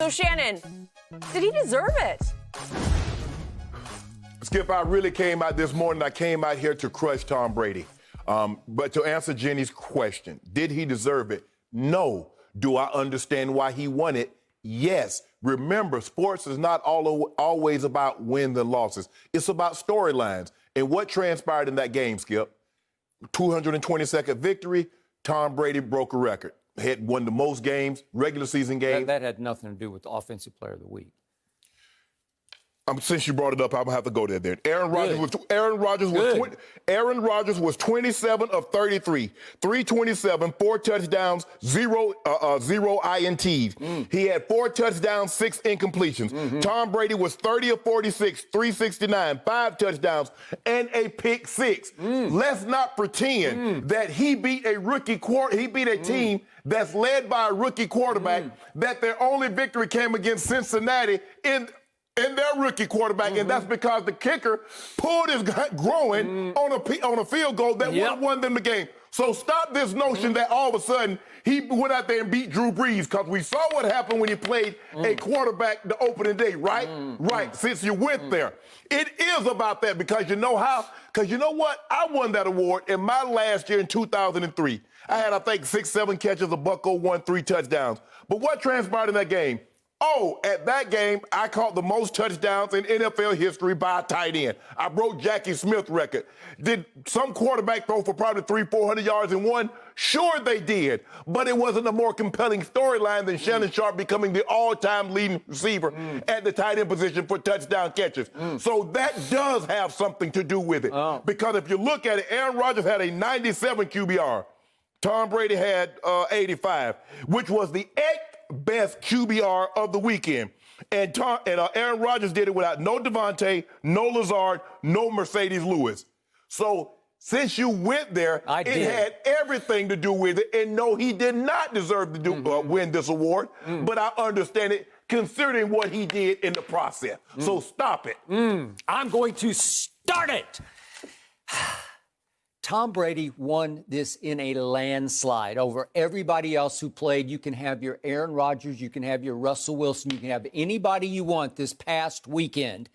So, Shannon, did he deserve it? Skip, I really came out this morning. I came out here to crush Tom Brady. But to answer Jenny's question, did he deserve it? No. Do I understand why he won it? Yes. Remember, sports is not always about wins and losses. It's about storylines. And what transpired in that game, Skip? 222nd victory, Tom Brady broke a record. Had won the most games, regular season games. That had nothing to do with the Offensive Player of the Week. Since you brought it up, I'm gonna have to go there. Then Aaron Rodgers was 27 of 33, 327, 4 touchdowns, zero INTs. He had 4 touchdowns, 6 incompletions. Tom Brady was 30 of 46, 369, 5 touchdowns, and a pick 6. Let's not pretend that he beat a rookie He beat a team that's led by a rookie quarterback. That their only victory came against Cincinnati in their rookie quarterback, and that's because the kicker pulled his groin on a field goal that would have won them the game. So stop this notion that all of a sudden he went out there and beat Drew Brees, because we saw what happened when he played a quarterback the opening day, right? Right, since you went there. It is about that, because you know how? Because you know what? I won that award in my last year in 2003. I had, I think, 6, 7 catches, a buck-01, 3 touchdowns. But what transpired in that game? Oh, at that game, I caught the most touchdowns in NFL history by a tight end. I broke Jackie Smith's record. Did some quarterback throw for probably 300-400 yards in one? Sure they did. But it wasn't a more compelling storyline than Shannon Sharpe becoming the all-time leading receiver at the tight end position for touchdown catches. So that does have something to do with it. Because if you look at it, Aaron Rodgers had a 97 QBR. Tom Brady had 85, which was the best QBR of the weekend. And Aaron Rodgers did it without no Devontae, no Lazard, no Mercedes Lewis. So since you went there, it had everything to do with it. And no, he did not deserve to win this award. But I understand it, considering what he did in the process. So stop it. I'm going to start it. Tom Brady won this in a landslide over everybody else who played. You can have your Aaron Rodgers, you can have your Russell Wilson, you can have anybody you want this past weekend.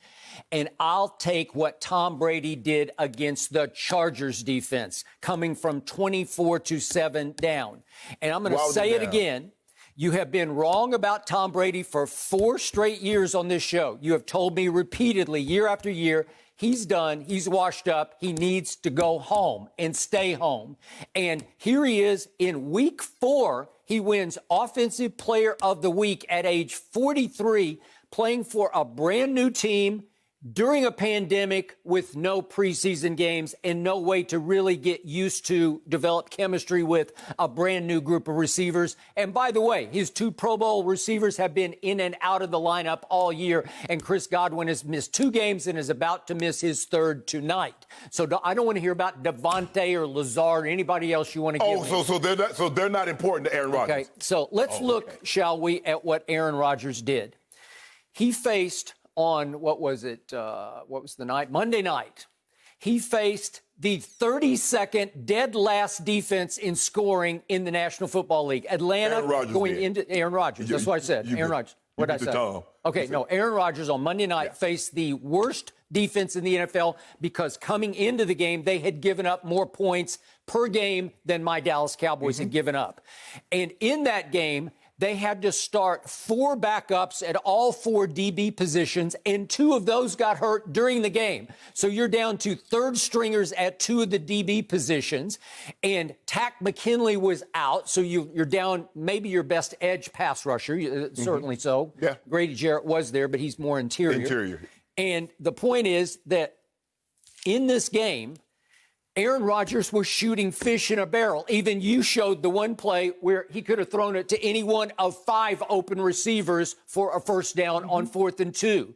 And I'll take what Tom Brady did against the Chargers defense, coming from 24-7 down. And I'm going to say it again. You have been wrong about Tom Brady for 4 straight years on this show. You have told me repeatedly, year after year, he's done, he's washed up, he needs to go home and stay home. And here he is in week 4. He wins Offensive Player of the Week at age 43, playing for a brand new team during a pandemic with no preseason games and no way to really get used to develop chemistry with a brand new group of receivers. And by the way, his 2 Pro Bowl receivers have been in and out of the lineup all year, and Chris Godwin has missed 2 games and is about to miss his 3rd tonight. So I don't want to hear about Devontae or Lazard or anybody else you want to give me. So they're not important to Aaron Rodgers. Okay, so let's look, shall we, at what Aaron Rodgers did. He faced on, what was the night? Monday night. He faced the 32nd dead last defense in scoring in the National Football League. Atlanta going into Aaron Rodgers. That's what I said. Aaron Rodgers. What did I say? Okay, no, Aaron Rodgers on Monday night faced the worst defense in the NFL, because coming into the game, they had given up more points per game than my Dallas Cowboys had given up. And in that game, they had to start 4 backups at all 4 DB positions, and 2 of those got hurt during the game. So you're down to 3rd stringers at 2 of the DB positions, and Tack McKinley was out, so you're down maybe your best edge pass rusher, certainly so. Yeah. Grady Jarrett was there, but he's more interior. And the point is that in this game, Aaron Rodgers was shooting fish in a barrel. Even you showed the one play where he could have thrown it to any one of 5 open receivers for a first down on 4th and 2.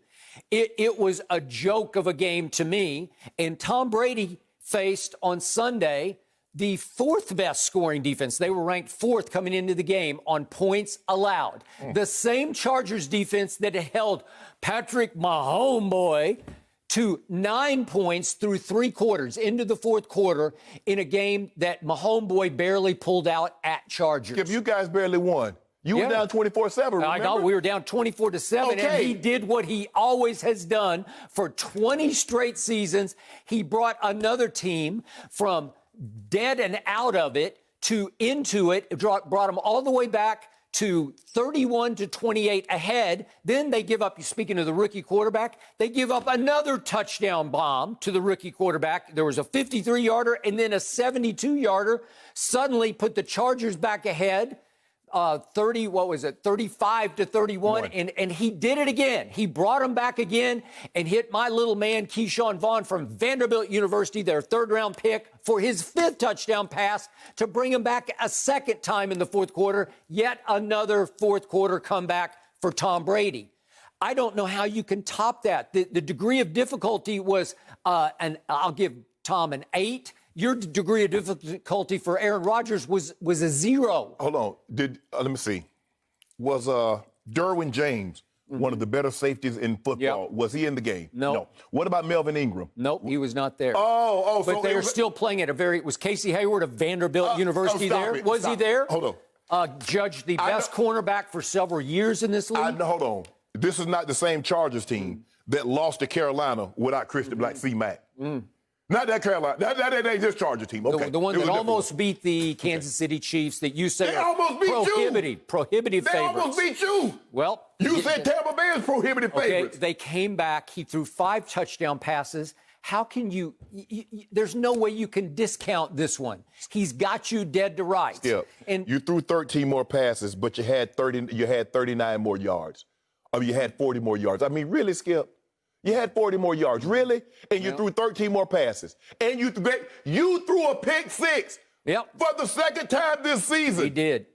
It was a joke of a game to me. And Tom Brady faced on Sunday the 4th best scoring defense. They were ranked 4th coming into the game on points allowed. The same Chargers defense that had held Patrick Mahomes to 9 points through 3 quarters into the 4th quarter in a game that Mahomes barely pulled out at Chargers. If you guys barely won, You were down 24-7, I know, we were down 24-7, Okay. and he did what he always has done for 20 straight seasons. He brought another team from dead and out of it to into it, brought them all the way back to 31-28 ahead. Then they give up, speaking of the rookie quarterback, they give up another touchdown bomb to the rookie quarterback. There was a 53-yarder and then a 72-yarder. Suddenly put the Chargers back ahead. 35-31, and he did it again. He brought him back again and hit my little man, Keyshawn Vaughn from Vanderbilt University, their third-round pick, for his 5th touchdown pass to bring him back a second time in the fourth quarter. Yet another fourth-quarter comeback for Tom Brady. I don't know how you can top that. The degree of difficulty was, and I'll give Tom an 8. Your degree of difficulty for Aaron Rodgers was a 0. Hold on. Let me see. Was Derwin James one of the better safeties in football? Yep. Was he in the game? No. What about Melvin Ingram? Nope, he was not there. But so they were still playing at was Casey Hayward of Vanderbilt University there? Was he there? Hold on. Judged the best cornerback for several years in this league? Hold on. This is not the same Chargers team that lost to Carolina without Christian Black C-Mac. Not that Carolina. That ain't this Charger team. Okay. The one that almost beat the Kansas City Chiefs that you say are prohibitive They favorites. almost beat you. Well, You said Tampa Bay is prohibitive favorites. They came back. He threw 5 touchdown passes. How can you there's no way you can discount this one. He's got you dead to rights. Yeah. And You threw 13 more passes, but you had 39 more yards. I mean, you had 40 more yards. I mean, really, Skip? You had 40 more yards, really? And you threw 13 more passes. And you threw a pick 6 for the second time this season. He did.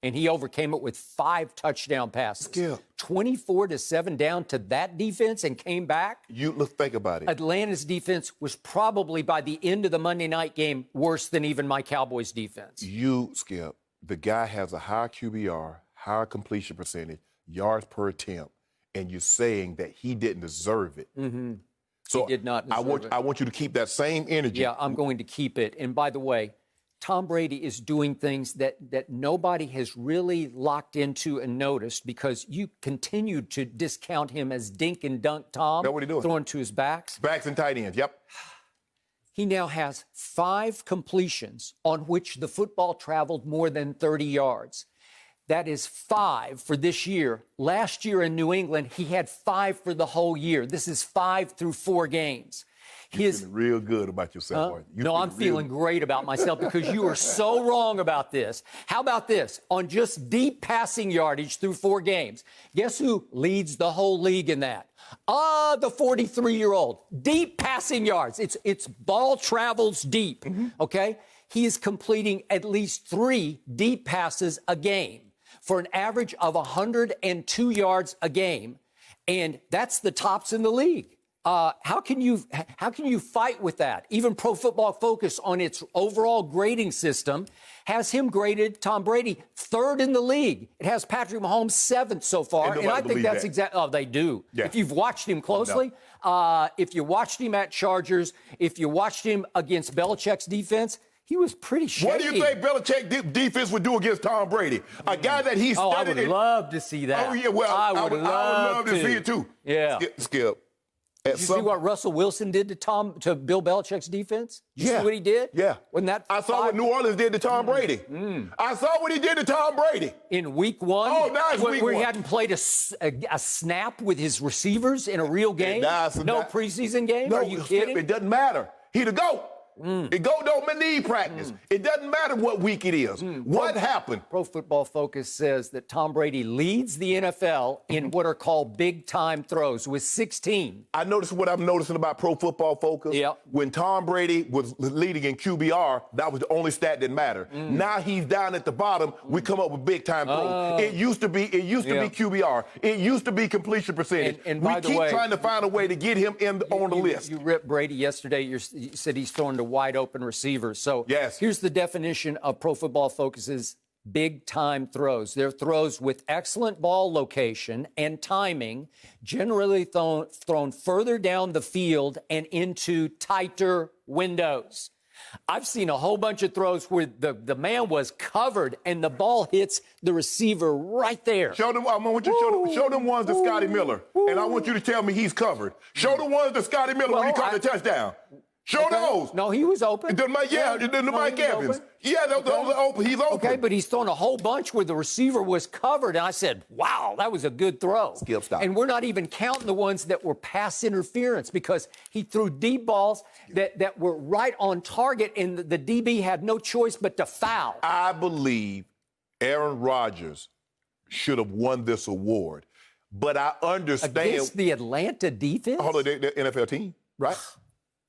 And he overcame it with 5 touchdown passes. Skip. 24-7 down to that defense and came back. Think about it. Atlanta's defense was probably, by the end of the Monday night game, worse than even my Cowboys defense. Skip, the guy has a higher QBR, higher completion percentage, yards per attempt, and you're saying that he didn't deserve it. So he did not deserve it. I want you to keep that same energy. Yeah, I'm going to keep it. And by the way, Tom Brady is doing things that nobody has really locked into and noticed, because you continued to discount him as dink and dunk Tom. That's what he doing. Throwing to his backs. Backs and tight ends, yep. He now has 5 completions on which the football traveled more than 30 yards. That is 5 for this year. Last year in New England, he had 5 for the whole year. This is 5 through 4 games. You're feeling real good about yourself, aren't you? No, I'm feeling great about myself because you are so wrong about this. How about this? On just deep passing yardage through 4 games, guess who leads the whole league in that? The 43-year-old. Deep passing yards. It's ball travels deep, okay? He is completing at least 3 deep passes a game for an average of 102 yards a game, and that's the tops in the league. How can you fight with that? Even Pro Football Focus, on its overall grading system, has him graded, Tom Brady, 3rd in the league. It has Patrick Mahomes 7th so far, and I think that's exactly. Oh, they do. Yeah. If you've watched him closely, if you watched him at Chargers, if you watched him against Belichick's defense, he was pretty shaky. What do you think Belichick defense would do against Tom Brady? A guy that he studied. I would love to see that. Oh, yeah, well, I would love to see it, too. Yeah. Skip. Did you see what Russell Wilson did to Bill Belichick's defense? Did you see what he did? Yeah. Wasn't that I saw what New Orleans did to Tom Brady. I saw what he did to Tom Brady. In week 1? Oh, now it's week 1. Where he hadn't played a snap with his receivers in a real game? No preseason game? No, Are you kidding? It doesn't matter. He the GOAT. It go to knee practice. It doesn't matter what week it is. What happened? Pro Football Focus says that Tom Brady leads the NFL in what are called big-time throws with 16. I noticed what I'm noticing about Pro Football Focus. Yep. When Tom Brady was leading in QBR, that was the only stat that mattered. Now he's down at the bottom. We come up with big-time throws. It used to be QBR. It used to be completion percentage. And we keep trying to find a way to get him on the list. You ripped Brady yesterday. You said he's throwing to wide open receivers. So here's the definition of Pro Football Focus's big time throws. They're throws with excellent ball location and timing, generally thrown further down the field and into tighter windows. I've seen a whole bunch of throws where the man was covered and the ball hits the receiver right there. Show them. I want you to show them ones to Scotty Miller, and I want you to tell me he's covered. Show the ones to Scotty Miller when he caught the touchdown. Show those. No, he was open. Mike Evans. Yeah, those are open. He's open. Okay, but he's thrown a whole bunch where the receiver was covered, and I said, wow, that was a good throw. Skip, stop. And we're not even counting the ones that were pass interference because he threw deep balls that were right on target, and the DB had no choice but to foul. I believe Aaron Rodgers should have won this award, but I understand. Against the Atlanta defense? Hold on, the NFL team, right?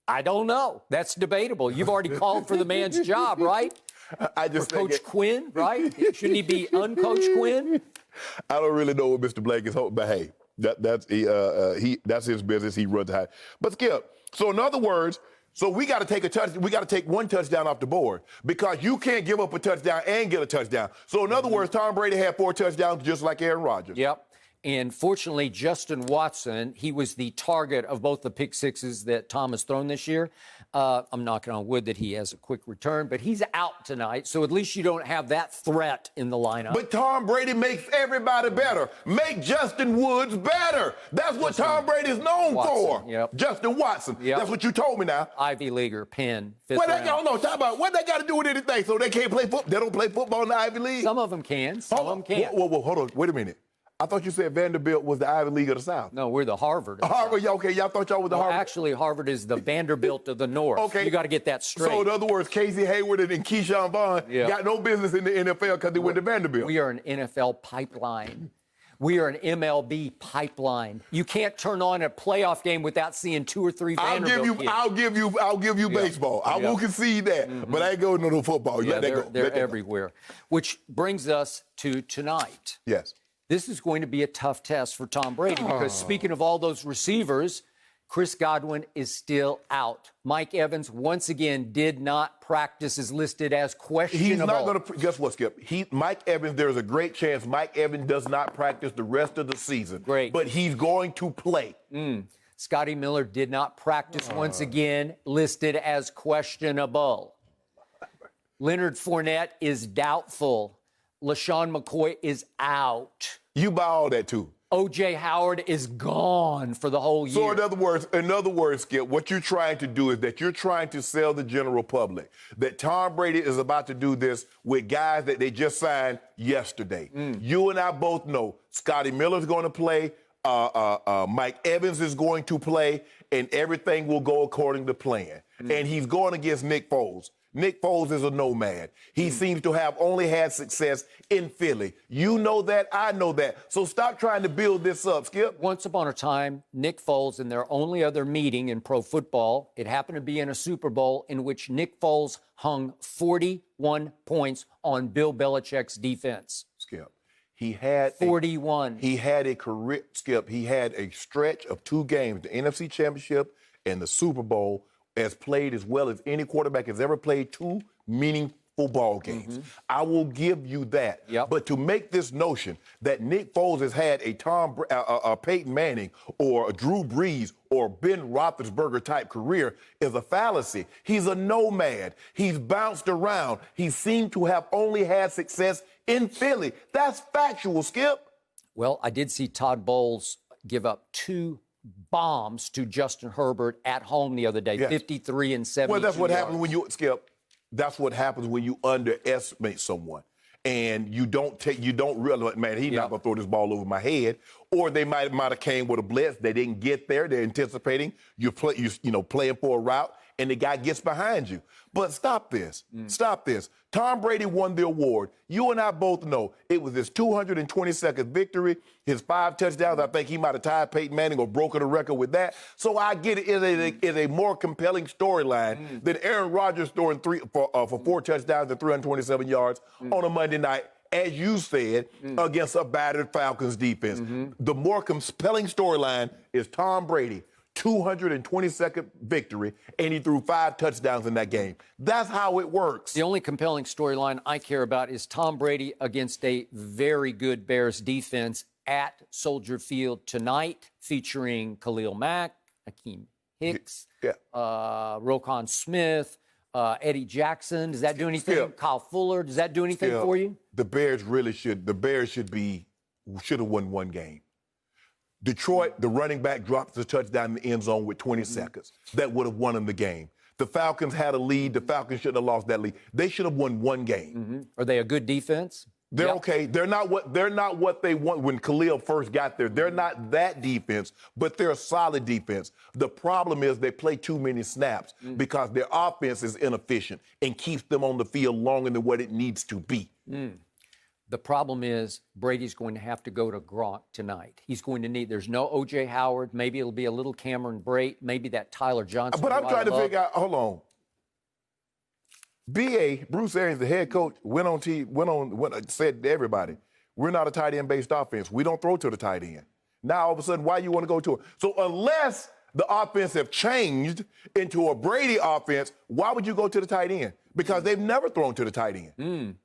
I don't know. That's debatable. You've already called for the man's job, right? I just for Coach Quinn, right? Shouldn't he be uncoached Quinn? I don't really know what Mr. Blake is hoping, but hey, that's his business. He runs the high. But Skip, so in other words, so we got to take we got to take one touchdown off the board because you can't give up a touchdown and get a touchdown. So in other words, Tom Brady had 4 touchdowns just like Aaron Rodgers. Yep. And fortunately, Justin Watson, he was the target of both the pick sixes that Tom has thrown this year. I'm knocking on wood that he has a quick return, but he's out tonight, so at least you don't have that threat in the lineup. But Tom Brady makes everybody better. Make Justin Woods better. That's what Tom Brady's known for. Yep. Justin Watson. Yep. That's what you told me now. Ivy Leaguer, Penn, fifth What round. talk about what they got to do with anything? So they can't play football. They don't play football in the Ivy League. Some of them can. Some of them can't. Whoa, hold on. Wait a minute. I thought you said Vanderbilt was the Ivy League of the South. No, we're the Harvard. Harvard, okay, y'all thought y'all was the Harvard. Actually, Harvard is the Vanderbilt of the North. Okay. You got to get that straight. So, in other words, Casey Hayward and Keyshawn Vaughn got no business in the NFL because they went to Vanderbilt. We are an NFL pipeline. We are an MLB pipeline. You can't turn on a playoff game without seeing 2 or 3 Vanderbilt kids. I'll give you baseball. I will concede that, but I ain't going to no football. Yeah, they're everywhere. Which brings us to tonight. Yes. This is going to be a tough test for Tom Brady because speaking of all those receivers, Chris Godwin is still out. Mike Evans, once again, did not practice, is listed as questionable. He's not going to – guess what, Skip? Mike Evans, there's a great chance Mike Evans does not practice the rest of the season. Great. But he's going to play. Scotty Miller did not practice once again, listed as questionable. Leonard Fournette is doubtful. LaShawn McCoy is out. You buy all that, too. O.J. Howard is gone for the whole year. So in other words, Skip, what you're trying to do is that you're trying to sell the general public that Tom Brady is about to do this with guys that they just signed yesterday. You and I both know Scotty Miller's going to play, Mike Evans is going to play, and everything will go according to plan. And he's going against Nick Foles. Nick Foles is a nomad. He seems to have only had success in Philly. You know that, I know that. So stop trying to build this up, Skip. Once upon a time, Nick Foles, in their only other meeting in pro football, it happened to be in a Super Bowl in which Nick Foles hung 41 points on Bill Belichick's defense. Skip. He had 41. He had a career, Skip. He had a stretch of 2 games, the NFC Championship and the Super Bowl, as played as well as any quarterback has ever played 2 meaningful ball games. I will give you that. Yep. But to make this notion that Nick Foles has had a Peyton Manning or a Drew Brees or Ben Roethlisberger type career is a fallacy. He's a nomad. He's bounced around. He seemed to have only had success in Philly. That's factual, Skip. Well, I did see Todd Bowles give up 2 bombs to Justin Herbert at home the other day, 53 and 72 Well, that's what yards. happens when you, Skip, that's what happens when you underestimate someone. And you don't realize, man, he's not going to throw this ball over my head. Or they might have came with a blitz. They didn't get there. They're anticipating playing for a route, and the guy gets behind you. But stop this. Stop this. Tom Brady won the award. You and I both know it was his 222nd victory, his 5 touchdowns. I think he might have tied Peyton Manning or broken the record with that. So I get it. It is a more compelling storyline than Aaron Rodgers throwing for 4 touchdowns and 327 yards on a Monday night, as you said, against a battered Falcons defense. The more compelling storyline is Tom Brady. 222nd victory, and he threw 5 touchdowns in that game. That's how it works. The only compelling storyline I care about is Tom Brady against a very good Bears defense at Soldier Field tonight, featuring Khalil Mack, Hakeem Hicks, Roquan Smith, Eddie Jackson, does that do anything? Skip. Kyle Fuller, does that do anything for you? The Bears really should. The Bears should have won one game. Detroit, the running back drops the touchdown in the end zone with 20 seconds. That would have won them the game. The Falcons had a lead. The Falcons shouldn't have lost that lead. They should have won one game. Are they a good defense? They're okay. They're not what they want when Khalil first got there. They're not that defense, but they're a solid defense. The problem is they play too many snaps because their offense is inefficient and keeps them on the field longer than what it needs to be. The problem is Brady's going to have to go to Gronk tonight. He's going to need, there's no O.J. Howard. Maybe it'll be a little Cameron Brate. Maybe that Tyler Johnson. But I'm trying to figure out, hold on. Bruce Arians, the head coach, said to everybody, we're not a tight end based offense. We don't throw to the tight end. Now, all of a sudden, why you want to go to it? So unless the offense have changed into a Brady offense, why would you go to the tight end? Because they've never thrown to the tight end.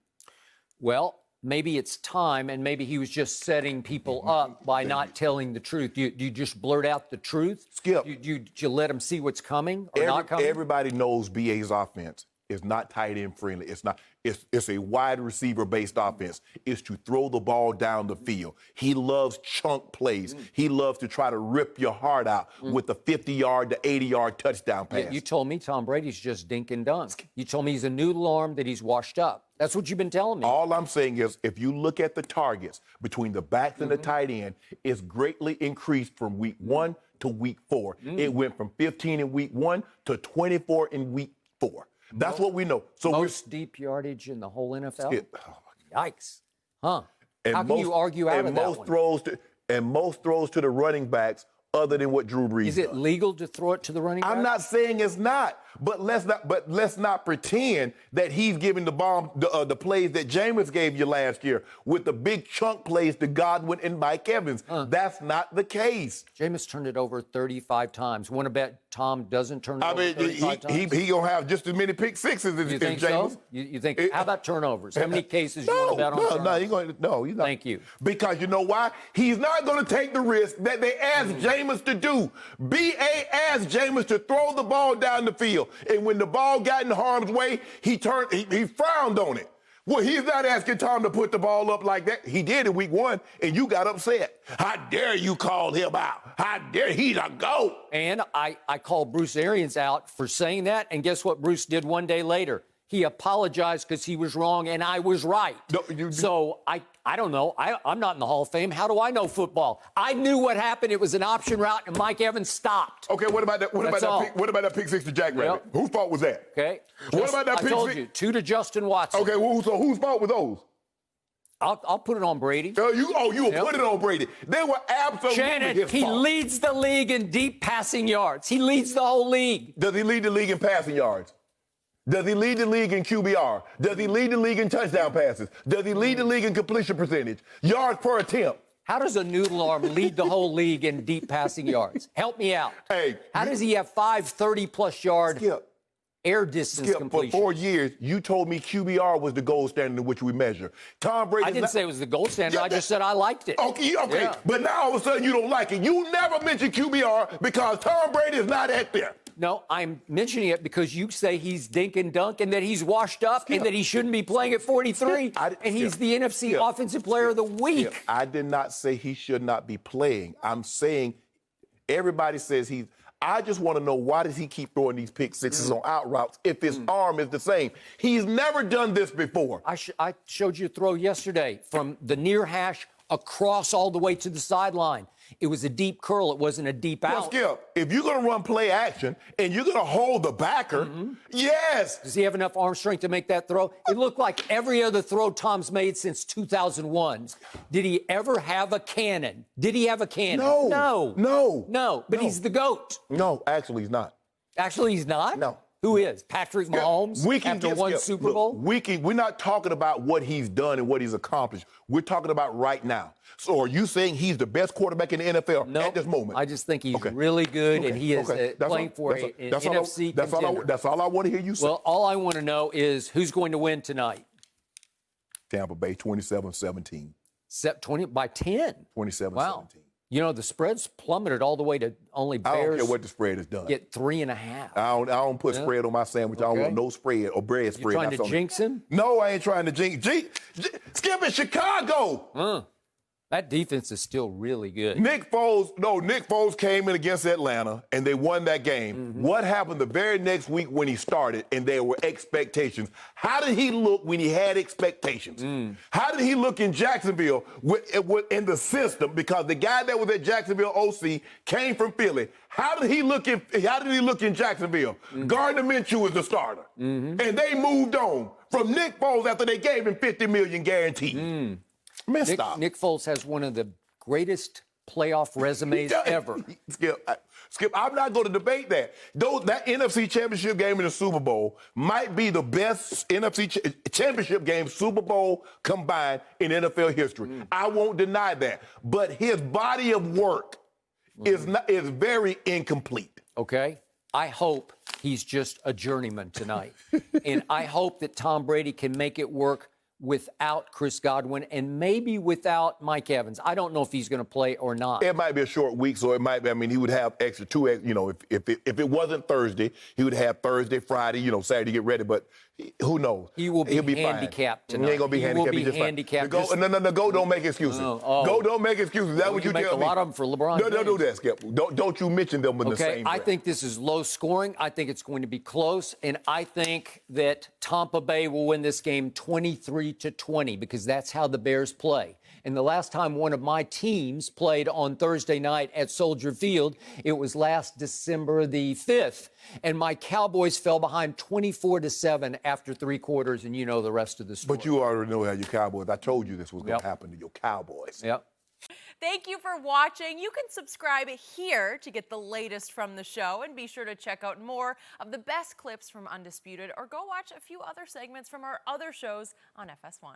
Well, maybe it's time, and maybe he was just setting people up by not telling the truth. Do you just blurt out the truth? Skip. Do you let them see what's coming or not coming? Everybody knows BA's offense is not tight end friendly. It's not. It's a wide receiver based offense. It's to throw the ball down the field. He loves chunk plays. He loves to try to rip your heart out with a 50-yard to 80-yard touchdown pass. You told me Tom Brady's just dink and dunk. You told me he's a noodle arm, that he's washed up. That's what you've been telling me. All I'm saying is if you look at the targets between the backs and the tight end, it's greatly increased from week 1 to week 4. It went from 15 in week 1 to 24 in week 4. That's what we know. So most deep yardage in the whole NFL? Yikes. Huh. And How can you argue out of that one? Most throws to the running backs other than what Drew Brees Is it legal to throw it to the running back? I'm not saying it's not, but let's not pretend that he's giving the plays that Jameis gave you last year with the big chunk plays to Godwin and Mike Evans. That's not the case. Jameis turned it over 35 times. Want to bet Tom doesn't turn it over 35 times? He gonna have just as many pick sixes as You think Jameis. so? You think? How about turnovers? How many cases you want to bet on turnovers? He's not. Thank you. Because you know why? He's not going to take the risk that they asked Jameis to do. B.A. asked Jameis to throw the ball down the field. And when the ball got in harm's way, he frowned on it. Well, he's not asking Tom to put the ball up like that. He did in week 1, and you got upset. How dare you call him out? How dare he's a GOAT? And I called Bruce Arians out for saying that, and guess what Bruce did one day later? He apologized because he was wrong and I was right. So I don't know. I'm not in the Hall of Fame. How do I know football? I knew what happened. It was an option route, and Mike Evans stopped. Okay, what about that? What about that pick six to Jack Rabbit? Whose fault was that? Okay. What about that pick six? I told you, 2 to Justin Watson. Okay, so whose fault were those? I'll put it on Brady. You will put it on Brady. They were absolutely Shannon, his he fault. leads the league in deep passing yards. He leads the whole league. Does he lead the league in passing yards? Does he lead the league in QBR? Does he lead the league in touchdown passes? Does he lead the league in completion percentage? Yards per attempt? How does a noodle arm lead the whole league in deep passing yards? Help me out. Hey, how does he have 5 30-plus yard air distance completions? For 4 years, you told me QBR was the gold standard in which we measure. Tom Brady. I didn't say it was the gold standard. I just said I liked it. Okay. Yeah. But now all of a sudden you don't like it. You never mentioned QBR because Tom Brady is not at there. No, I'm mentioning it because you say he's dink and dunk and that he's washed up and that he shouldn't be playing at 43 and he's the NFC Offensive Player of the Week. I did not say he should not be playing. I'm saying everybody says he's. I just want to know, why does he keep throwing these pick sixes on out routes if his arm is the same? He's never done this before. I showed you a throw yesterday from the near hash across all the way to the sideline. It was a deep curl. It wasn't a deep out. Well, Skip, if you're going to run play action and you're going to hold the backer, yes. Does he have enough arm strength to make that throw? It looked like every other throw Tom's made since 2001. Did he ever have a cannon? Did he have a cannon? No. But he's the GOAT. No, actually he's not. Actually he's not? No. Who is? Patrick Mahomes after one Super Bowl? We're not talking about what he's done and what he's accomplished. We're talking about right now. So are you saying he's the best quarterback in the NFL at this moment? I just think he's really good, and he is playing for an NFC contender. That's all I want to hear you say. Well, all I want to know is who's going to win tonight? Tampa Bay, 27-17. 20 by 10. 27-17. Wow. You know, the spread's plummeted all the way to only Bears. I don't care what the spread has done. Get 3.5. I don't put spread on my sandwich. I don't want no spread or bread spread. You trying to jinx him? No, I ain't trying to jinx. Skip in Chicago. That defense is still really good. Nick Foles came in against Atlanta, and they won that game. What happened the very next week when he started, and there were expectations? How did he look when he had expectations? How did he look in Jacksonville in the system? Because the guy that was at Jacksonville OC came from Philly. How did he look in Jacksonville? Gardner Minshew was the starter. And they moved on from Nick Foles after they gave him $50 million guaranteed. Nick Foles has one of the greatest playoff resumes ever. Skip, I'm not going to debate that. That NFC Championship game in the Super Bowl might be the best NFC Championship game, Super Bowl combined in NFL history. I won't deny that. But his body of work is very incomplete. Okay. I hope he's just a journeyman tonight. And I hope that Tom Brady can make it work without Chris Godwin and maybe without Mike Evans. I don't know if he's going to play or not. It might be a short week, so it might be, he would have extra if it wasn't Thursday, he would have Thursday, Friday, Saturday to get ready, but who knows? He'll be handicapped tonight. He ain't going to be handicapped. He will be handicapped. No, go don't make excuses. Go don't make excuses. That's what you make tell a lot of them for LeBron. No, don't do that, Skip. Don't you mention them in the same breath. I think this is low scoring. I think it's going to be close, and I think that Tampa Bay will win this game 23-20 because that's how the Bears play. And the last time one of my teams played on Thursday night at Soldier Field, it was last December the 5th. And my Cowboys fell behind 24-7 after 3 quarters, and you know the rest of the story. But you already know how your Cowboys. I told you this was going to happen to your Cowboys. Yep. Thank you for watching. You can subscribe here to get the latest from the show, and be sure to check out more of the best clips from Undisputed, or go watch a few other segments from our other shows on FS1.